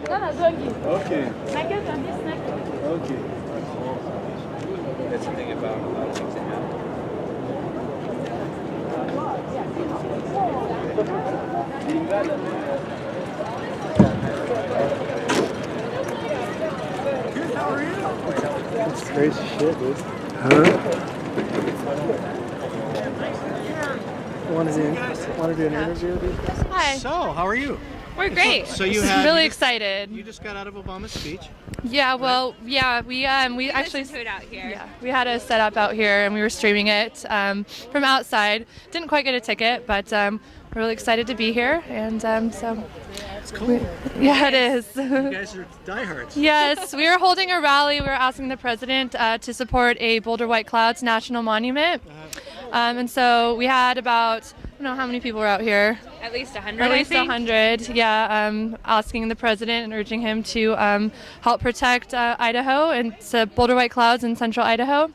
Okay. Okay. That's the thing about a lot of things that happen. That's crazy shit, dude. Want to do an interview with these guys? Hi. So, how are you? We're great. So you had really you just- excited. You just got out of Obama's speech. Yeah, well, yeah, we actually listened to it out here. Yeah, we had a setup out here and we were streaming it from outside. Didn't quite get a ticket, but we're really excited to be here, and so It's cool. yeah, it is. You guys are diehards. Yes, we were holding a rally. We were asking the president to support a Boulder White Clouds National Monument, and so we had about, I don't know how many people were out here. At least 100, At I least think. 100, yeah, asking the president and urging him to help protect Idaho and Boulder White Clouds in central Idaho.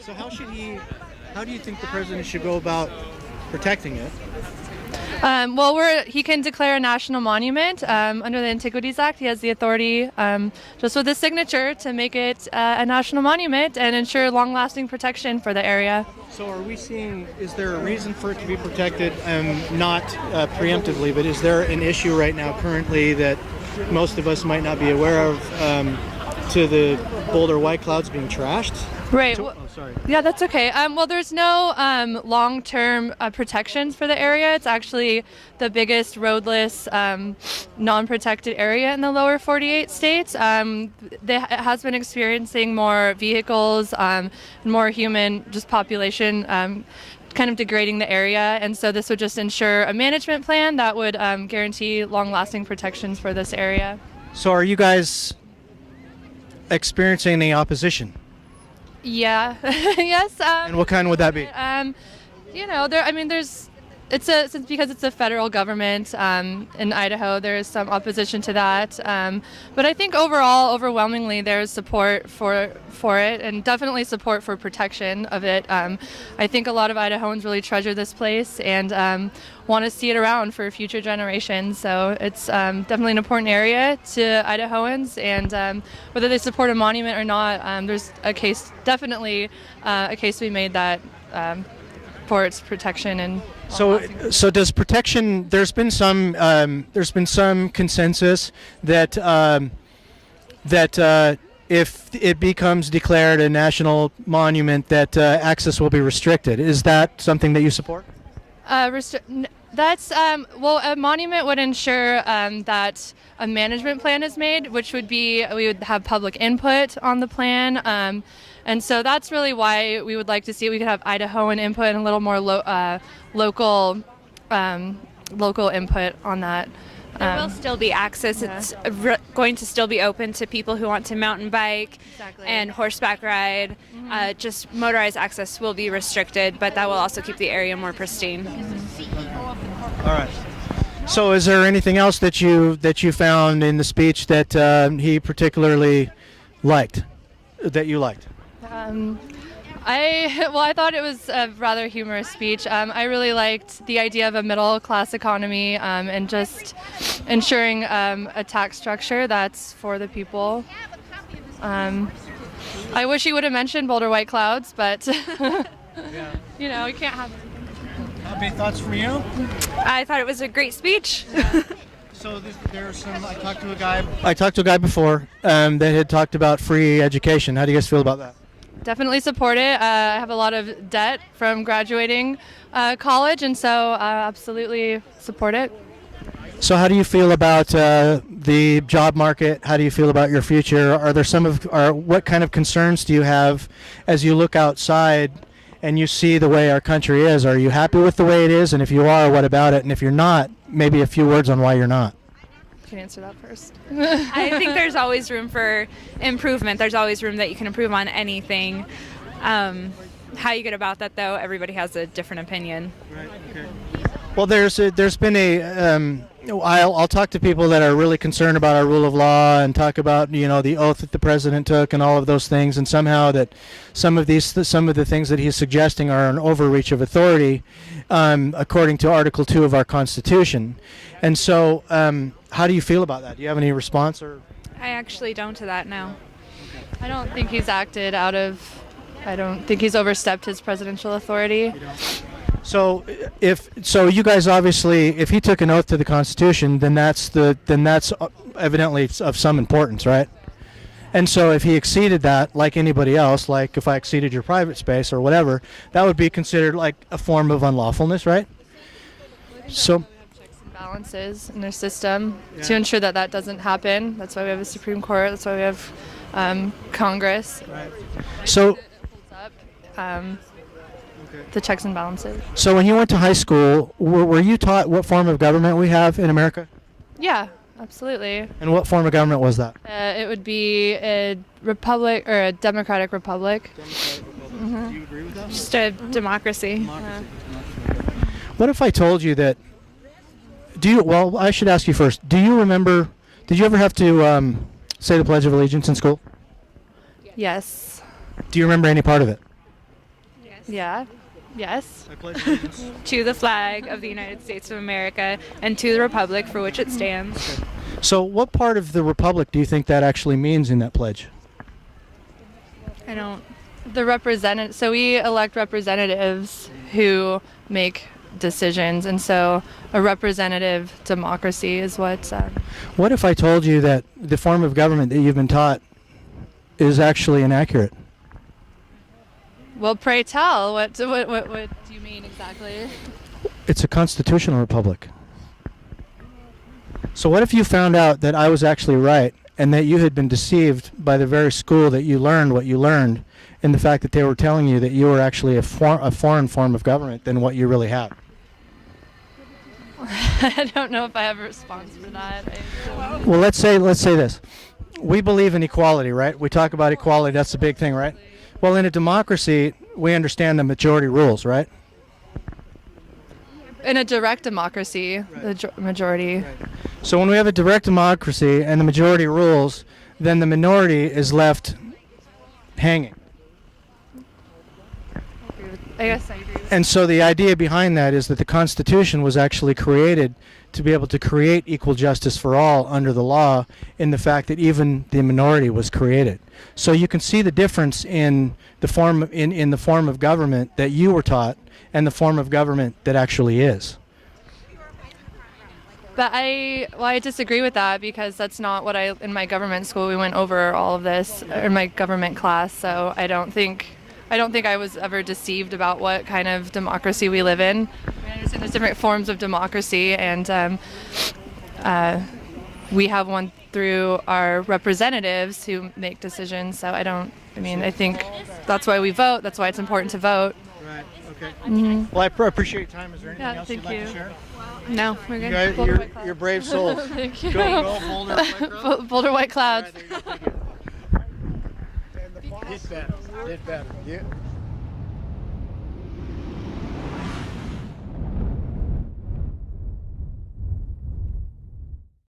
So how do you think the president should go about protecting it? Well, he can declare a national monument under the Antiquities Act. He has the authority, just with his signature, to make it a national monument and ensure long-lasting protection for the area. So is there a reason for it to be protected? Not preemptively, but is there an issue right now currently that most of us might not be aware of to the Boulder White Clouds being trashed? Right. Oh, sorry. Yeah, that's okay. Well, there's no long-term protections for the area. It's actually the biggest roadless, non-protected area in the lower 48 states. It has been experiencing more vehicles, more human population, kind of degrading the area. And so this would just ensure a management plan that would guarantee long-lasting protections for this area. So are you guys experiencing any opposition? Yeah. Yes. And what kind would that be? Since because it's a federal government in Idaho, there's some opposition to that. But I think overall, overwhelmingly, there's support for it, and definitely support for protection of it. I think a lot of Idahoans really treasure this place and want to see it around for future generations. So it's definitely an important area to Idahoans, and whether they support a monument or not, there's definitely a case to be made that for its protection and. So does protection? There's been some consensus that if it becomes declared a national monument, that access will be restricted. Is that something that you support? That's a monument would ensure that a management plan is made, which would be we would have public input on the plan. And so that's really why we would like to see we could have Idahoan input and a little more local input on that. There will still be access. Yeah. It's going to still be open to people who want to mountain bike Exactly. and horseback ride. Just motorized access will be restricted, but that will also keep the area more pristine. All right. So is there anything else that you found in the speech that he particularly liked, that you liked? I thought it was a rather humorous speech. I really liked the idea of a middle class economy and just ensuring a tax structure that's for the people. I wish he would have mentioned Boulder White Clouds, but you can't have. Any thoughts from you? I thought it was a great speech. So there's some. I talked to a guy before that had talked about free education. How do you guys feel about that? Definitely support it. I have a lot of debt from graduating college, and so absolutely support it. So how do you feel about the job market? How do you feel about your future? Are there what kind of concerns do you have as you look outside and you see the way our country is? Are you happy with the way it is? And if you are, what about it? And if you're not, maybe a few words on why you're not. You can answer that first. I think there's always room for improvement. There's always room that you can improve on anything. How you get about that, though, everybody has a different opinion. Right. Okay. Well, there's been I'll talk to people that are really concerned about our rule of law and talk about the oath that the president took and all of those things, and somehow that some of the things that he's suggesting are an overreach of authority, according to Article 2 of our Constitution. And so, how do you feel about that? Do you have any response? Or I actually don't to that, no. I don't think he's acted out of. I don't think he's overstepped his presidential authority. So you guys obviously, if he took an oath to the Constitution, then that's evidently of some importance, right? And so if he exceeded that, like anybody else, like if I exceeded your private space or whatever, that would be considered like a form of unlawfulness, right? So Checks and balances in their system to ensure that that doesn't happen. That's why we have a Supreme Court. That's why we have Congress. right. So Holds up the checks and balances. so when you went to high school, were you taught what form of government we have in America? Yeah, absolutely. And what form of government was that? It would be a republic or a democratic republic. Do you agree with that? Just a democracy. What if I told you that? Well, I should ask you first. Do you remember? Did you ever have to say the Pledge of Allegiance in school? Yes. Do you remember any part of it? Yeah. Yes. I pledge allegiance. To the flag of the United States of America and to the republic for which it stands. So, what part of the republic do you think that actually means in that pledge? I don't. So we elect representatives who make decisions, and so a representative democracy is what. What if I told you that the form of government that you've been taught is actually inaccurate? Well, pray tell. What do you mean exactly? It's a constitutional republic. So what if you found out that I was actually right and that you had been deceived by the very school that you learned what you learned, in the fact that they were telling you that you were actually a foreign form of government than what you really have? I don't know if I have a response for that. Well, let's say this. We believe in equality, right? We talk about equality. That's the big thing, right? Well, in a democracy, we understand the majority rules, right? In a direct democracy, the majority. Right. So when we have a direct democracy and the majority rules, then the minority is left hanging. I guess I agree. And so the idea behind that is that the Constitution was actually created to be able to create equal justice for all under the law, in the fact that even the minority was created. So you can see the difference in the form in the form of government that you were taught and the form of government that actually is. But I disagree with that, because that's not what in my government school we went over all of this, or in my government class. So I don't think I was ever deceived about what kind of democracy we live in. I understand there's different forms of democracy, and we have one through our representatives who make decisions. So I think that's why we vote. That's why it's important to vote. Right. Okay. Mm-hmm. Well, I appreciate your time. Is there anything else thank you'd like you. to share? No, we're You good. guys, you're brave souls. Thank you. Go Boulder, White Cross. Boulder White Clouds. All right, there you go. Thank you. Did better.